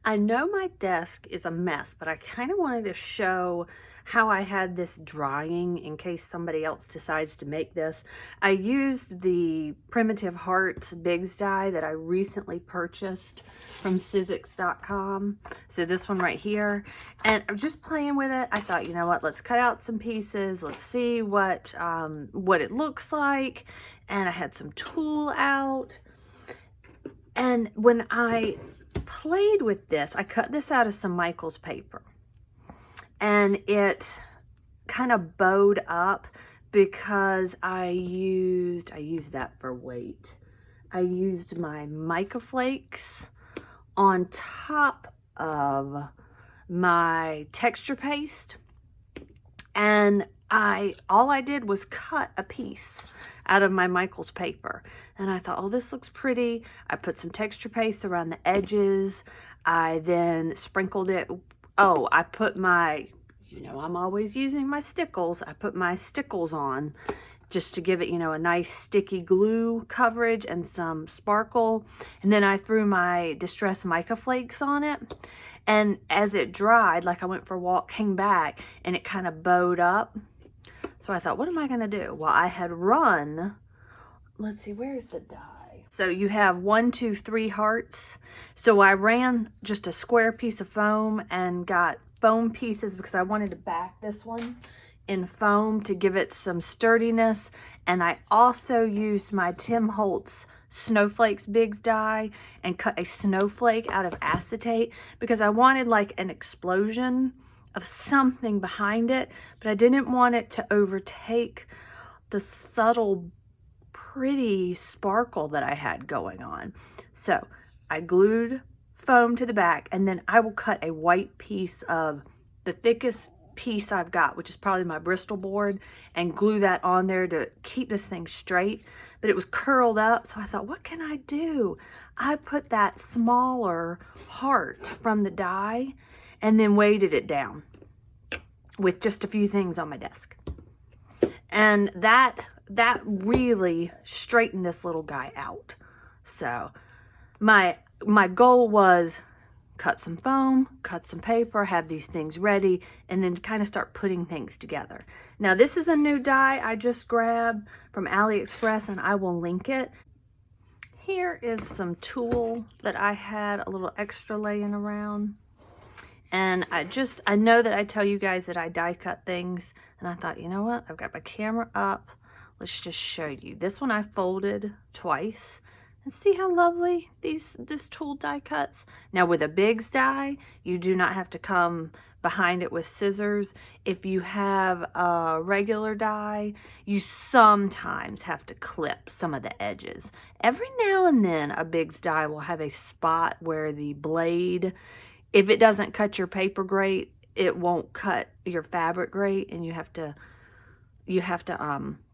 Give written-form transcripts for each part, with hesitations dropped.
I know my desk is a mess, but I kind of wanted to show how I had this drying in case somebody else decides to make this. I used the Primitive Hearts Bigz die that I recently purchased from Sizzix.com. So this one right here. And I'm just playing with it. I thought, you know what, let's cut out some pieces. Let's see what it looks like. And I had some tulle out. And when I played with this, I cut this out of some Michaels paper, and it kind of bowed up because I used that for weight. I used my mica flakes on top of my texture paste, and all I did was cut a piece out of my Michaels paper. And I thought, oh, this looks pretty. I put some texture paste around the edges. I then sprinkled it. Oh, I put my, I'm always using my stickles. I put my stickles on just to give it, a nice sticky glue coverage and some sparkle. And then I threw my distressed mica flakes on it. And as it dried, like I went for a walk, came back, and it kind of bowed up. So I thought, what am I going to do? Well, I had run, let's see, where's the die? So you have 1, 2, 3 hearts. So I ran just a square piece of foam and got foam pieces because I wanted to back this one in foam to give it some sturdiness. And I also used my Tim Holtz Snowflakes Bigz die and cut a snowflake out of acetate because I wanted like an explosion of something behind it, but I didn't want it to overtake the subtle, pretty sparkle that I had going on. So I glued foam to the back, and then I will cut a white piece of the thickest piece I've got, which is probably my Bristol board, and glue that on there to keep this thing straight. But it was curled up, so I thought, what can I do? I put that smaller heart from the die and then weighted it down with just a few things on my desk. And that really straightened this little guy out. So my goal was cut some foam, cut some paper, have these things ready, and then kind of start putting things together. Now this is a new die I just grabbed from AliExpress, and I will link it. Here is some tulle that I had a little extra laying around. And I know that I tell you guys that I die cut things, and I thought, you know what? I've got my camera up. Let's just show you. This one I folded twice. And see how lovely this tulle die cuts? Now with a Bigz die, you do not have to come behind it with scissors. If you have a regular die, you sometimes have to clip some of the edges. Every now and then a Bigz die will have a spot where the blade, if it doesn't cut your paper great, it won't cut your fabric great, and you have to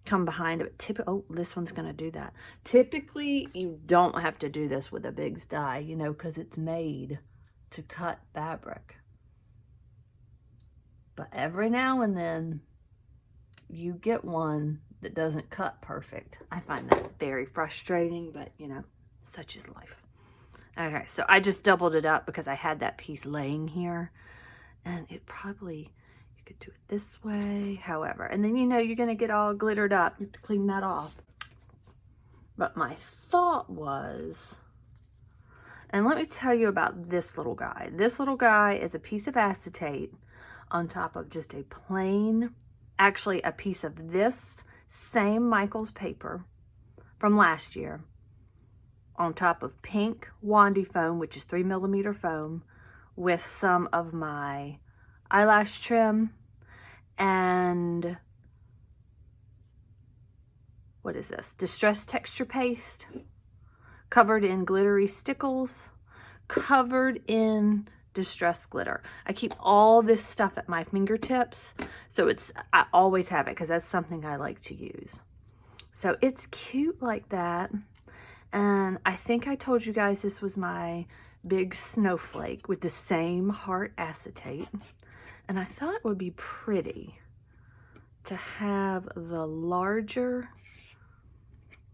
come behind it. Oh, this one's going to do that. Typically, you don't have to do this with a Bigz die, because it's made to cut fabric. But every now and then, you get one that doesn't cut perfect. I find that very frustrating, but, such is life. Okay, so I just doubled it up because I had that piece laying here, and it probably, you could do it this way, however, and then you're going to get all glittered up. You have to clean that off. But my thought was, and let me tell you about this little guy. This little guy is a piece of acetate on top of just a plain, actually a piece of this same Michaels paper from last year, on top of pink Wandy foam, which is 3mm foam, with some of my eyelash trim and what is this? Distressed texture paste, covered in glittery stickles, covered in distressed glitter. I keep all this stuff at my fingertips, so I always have it because that's something I like to use. So it's cute like that. And I think I told you guys this was my big snowflake with the same heart acetate. And I thought it would be pretty to have the larger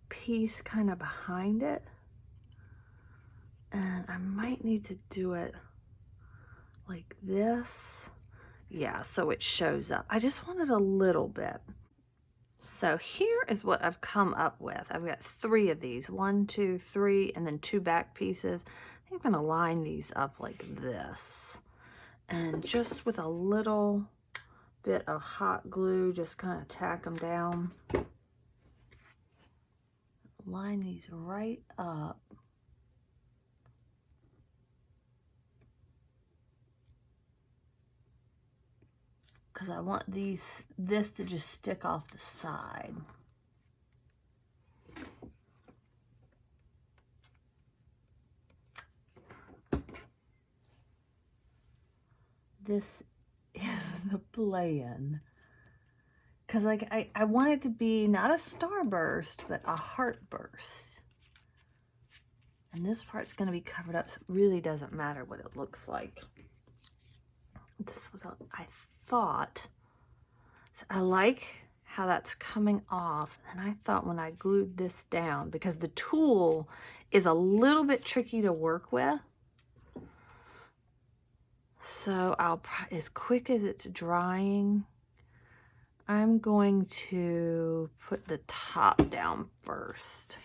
piece kind of behind it. And I might need to do it like this. Yeah, so it shows up. I just wanted a little bit. So here is what I've come up with. I've got 3 of these, 1, 2, 3, and then 2 back pieces. I think I'm gonna line these up like this. And just with a little bit of hot glue, just kind of tack them down. Line these right up. Because I want this to just stick off the side. This is the plan. Because like I want it to be not a starburst, but a heartburst. And this part's going to be covered up, so it really doesn't matter what it looks like. This was what I thought. So I like how that's coming off. And I thought when I glued this down, because the tool is a little bit tricky to work with. So I'll, as quick as it's drying, I'm going to put the top down first.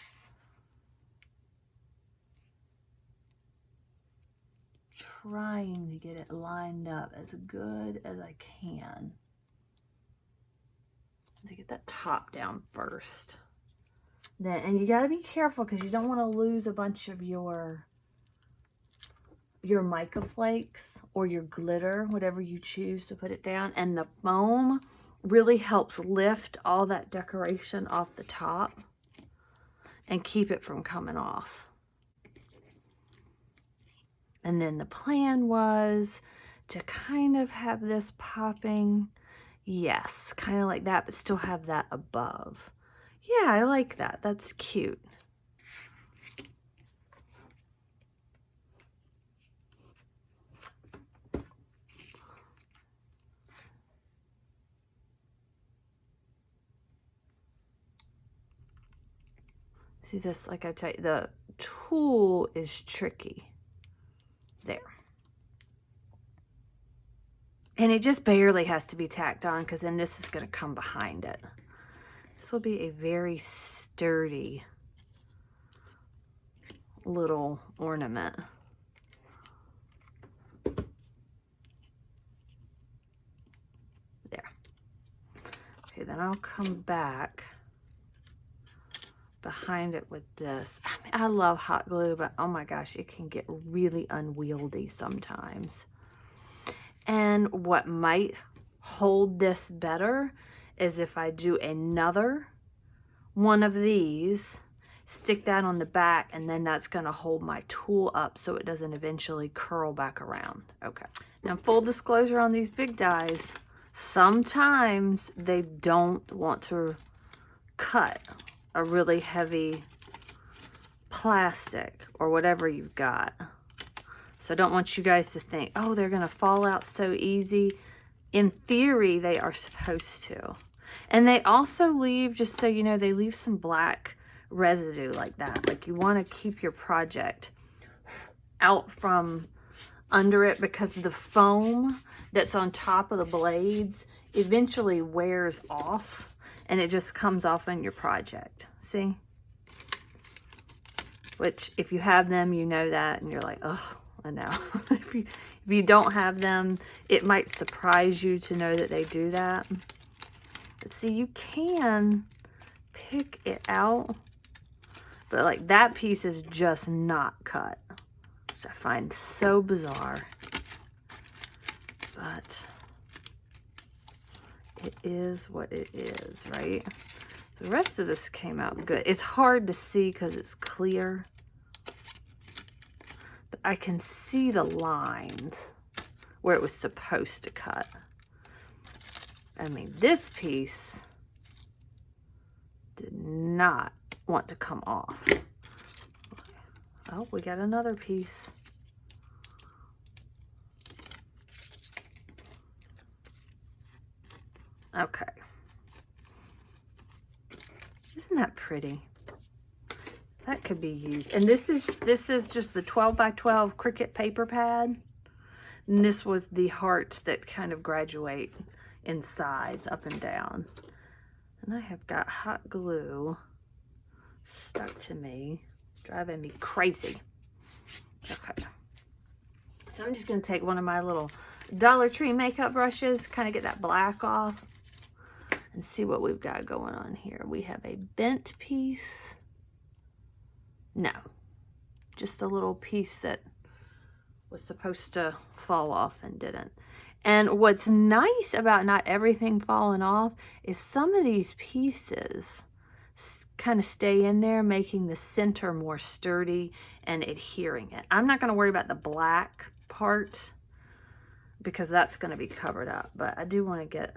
Trying to get it lined up as good as I can. To get that top down first. Then, and you got to be careful because you don't want to lose a bunch of your mica flakes or your glitter, whatever you choose to put it down. And the foam really helps lift all that decoration off the top and keep it from coming off. And then the plan was to kind of have this popping, yes, kind of like that, but still have that above. Yeah, I like that. That's cute. See this, like I tell you, the tool is tricky. There. And it just barely has to be tacked on because then this is going to come behind it. This will be a very sturdy little ornament. There. Okay, then I'll come back behind it with this. I mean, I love hot glue, but oh my gosh, it can get really unwieldy sometimes. And what might hold this better is if I do another one of these, stick that on the back, and then that's going to hold my tool up so it doesn't eventually curl back around. Okay. Now, full disclosure on these big dies, sometimes they don't want to cut a really heavy plastic or whatever you've got. So I don't want you guys to think, oh, they're going to fall out so easy. In theory, they are supposed to. And they also leave, just so you know, they leave some black residue like that. Like you want to keep your project out from under it because the foam that's on top of the blades eventually wears off. And it just comes off in your project. See? Which, if you have them, you know that. And you're like, oh, I know. If you don't have them, it might surprise you to know that they do that. But see, you can pick it out. But like that piece is just not cut. Which I find so bizarre. But it is what it is, right? The rest of this came out good. It's hard to see because it's clear. But I can see the lines where it was supposed to cut. I mean, this piece did not want to come off. Oh, we got another piece. Okay. Isn't that pretty? That could be used. And this is just the 12 by 12 Cricut paper pad. And this was the hearts that kind of graduate in size up and down. And I have got hot glue stuck to me, driving me crazy. Okay. So I'm just going to take one of my little Dollar Tree makeup brushes, kind of get that black off, and see what we've got going on here. We have a bent piece. No, just a little piece that was supposed to fall off and didn't. And what's nice about not everything falling off is some of these pieces kind of stay in there, making the center more sturdy and adhering it. I'm not going to worry about the black part because that's going to be covered up, but I do want to get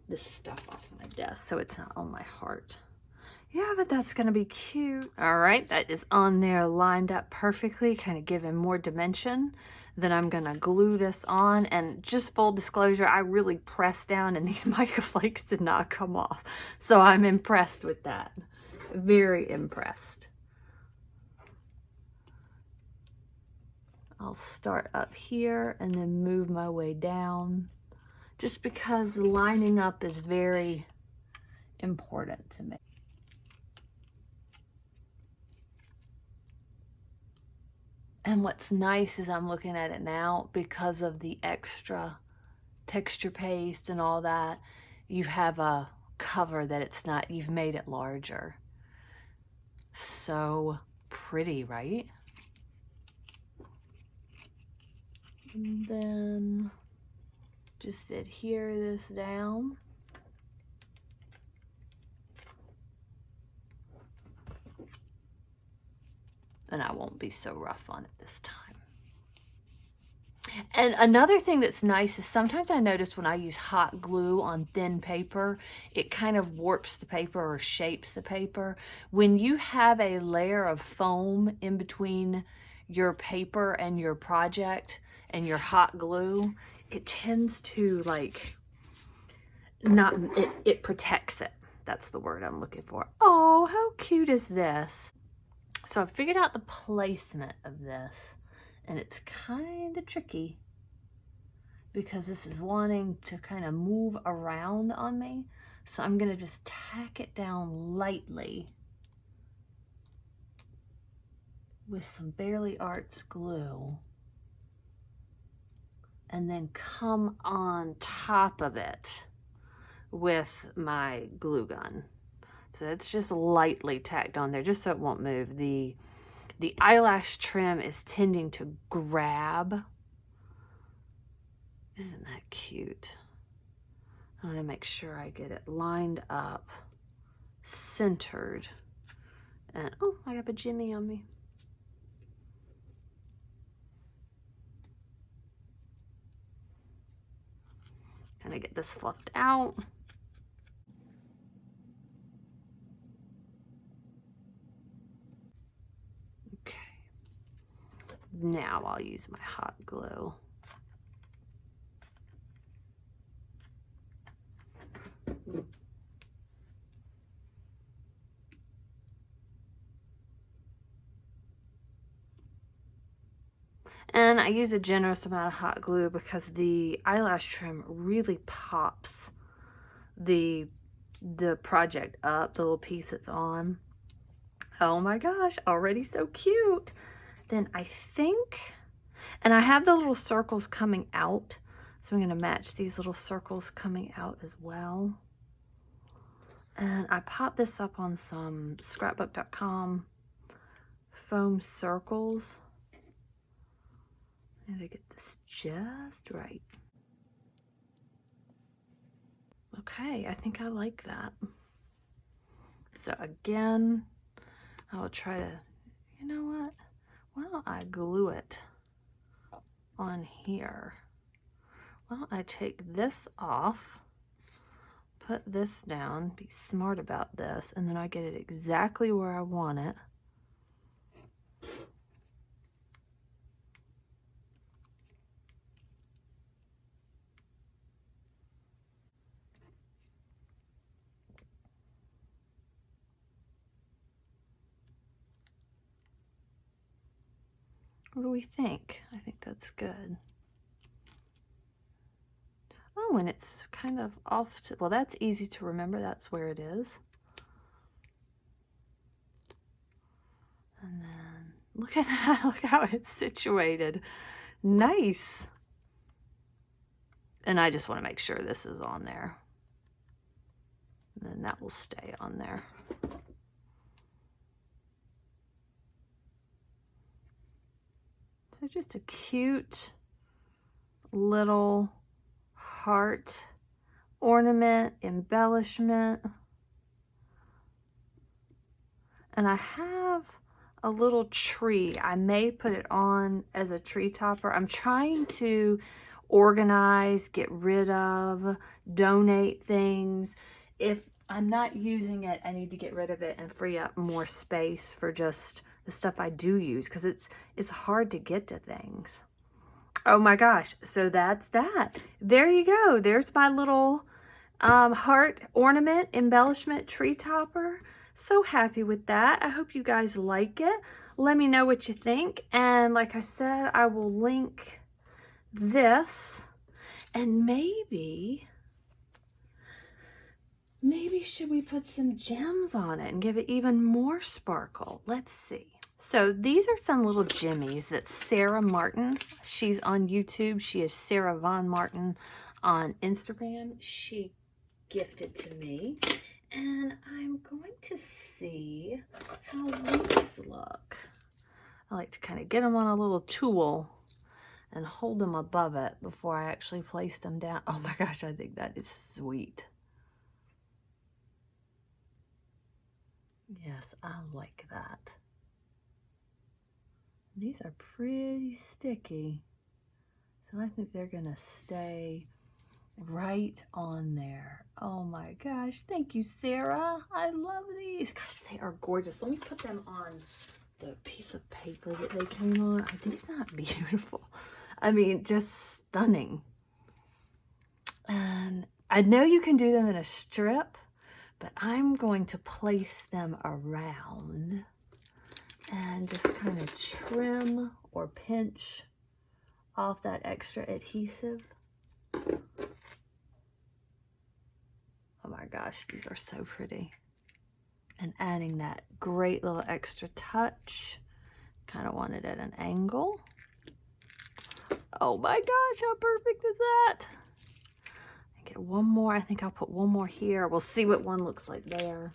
this stuff off my desk so it's not on my heart. Yeah, but that's going to be cute. All right, that is on there lined up perfectly, kind of giving more dimension. Then I'm going to glue this on, and just full disclosure, I really pressed down and these mica flakes did not come off. So I'm impressed with that. Very impressed. I'll start up here and then move my way down, just because lining up is very important to me. And what's nice is I'm looking at it now, because of the extra texture paste and all that, you have a cover that it's not, you've made it larger. So pretty, right? And then just adhere this down. And I won't be so rough on it this time. And another thing that's nice is sometimes I notice when I use hot glue on thin paper, it kind of warps the paper or shapes the paper. When you have a layer of foam in between your paper and your project and your hot glue, it tends to like it protects it. That's the word I'm looking for. Oh, how cute is this? So I figured out the placement of this, and it's kind of tricky because this is wanting to kind of move around on me. So I'm going to just tack it down lightly with some Barely Arts glue and then come on top of it with my glue gun. So it's just lightly tacked on there just so it won't move. The eyelash trim is tending to grab. Isn't that cute? I want to make sure I get it lined up, centered. And oh, I got a Jimmy on me. Kind of get this fluffed out. Now I'll use my hot glue. And I use a generous amount of hot glue because the eyelash trim really pops the project up, the little piece it's on. Oh my gosh, already so cute. Then I think, and I have the little circles coming out, so I'm going to match these little circles coming out as well. And I popped this up on some scrapbook.com foam circles. I gotta get this just right. Okay, I think I like that. So again, I'll try to, you know what? Why don't I glue it on here? Why don't I take this off, put this down, be smart about this, and then I get it exactly where I want it. What do we think? I think that's good. Oh, and it's kind of off to, well, that's easy to remember. That's where it is. And then look at that. Look how it's situated. Nice. And I just want to make sure this is on there. And then that will stay on there. So just a cute little heart ornament, embellishment. And I have a little tree. I may put it on as a tree topper. I'm trying to organize, get rid of, donate things. If I'm not using it, I need to get rid of it and free up more space for just the stuff I do use, because it's hard to get to things. Oh my gosh, so that's that. There you go. There's my little heart ornament embellishment tree topper. So happy with that. I hope you guys like it. Let me know what you think. And like I said, I will link this, and maybe should we put some gems on it and give it even more sparkle? Let's see. So these are some little jimmies that Sarah Martin, she's on YouTube. She is Sarah Von Martin on Instagram. She gifted to me. And I'm going to see how these look. I like to kind of get them on a little tool and hold them above it before I actually place them down. Oh my gosh, I think that is sweet. Yes, I like that. These are pretty sticky, so I think they're gonna stay right on there. Oh my gosh, thank you, Sarah. I love these. Gosh, they are gorgeous. Let me put them on the piece of paper that they came on. Are these not beautiful? I mean, just stunning. And I know you can do them in a strip, but I'm going to place them around and just kind of trim or pinch off that extra adhesive. Oh my gosh, these are so pretty. And adding that great little extra touch. Kind of want it at an angle. Oh my gosh, how perfect is that? Get one more. I think I'll put one more here. We'll see what one looks like there.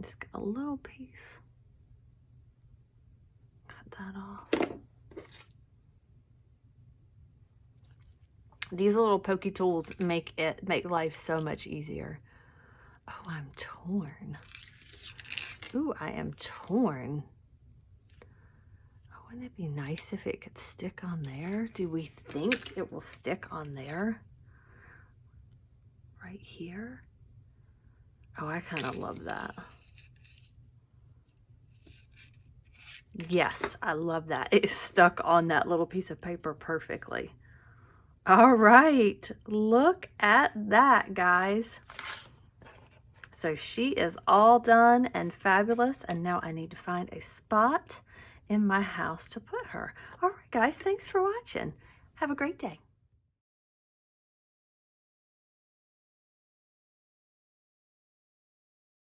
Just get a little piece. Cut that off. These little pokey tools make life so much easier. Oh, I'm torn. Ooh, I am torn. Oh, wouldn't it be nice if it could stick on there? Do we think it will stick on there? Right here? Oh, I kind of love that. Yes, I love that. It's stuck on that little piece of paper perfectly. All right, look at that, guys. So she is all done and fabulous, and now I need to find a spot in my house to put her. All right, guys, thanks for watching. Have a great day.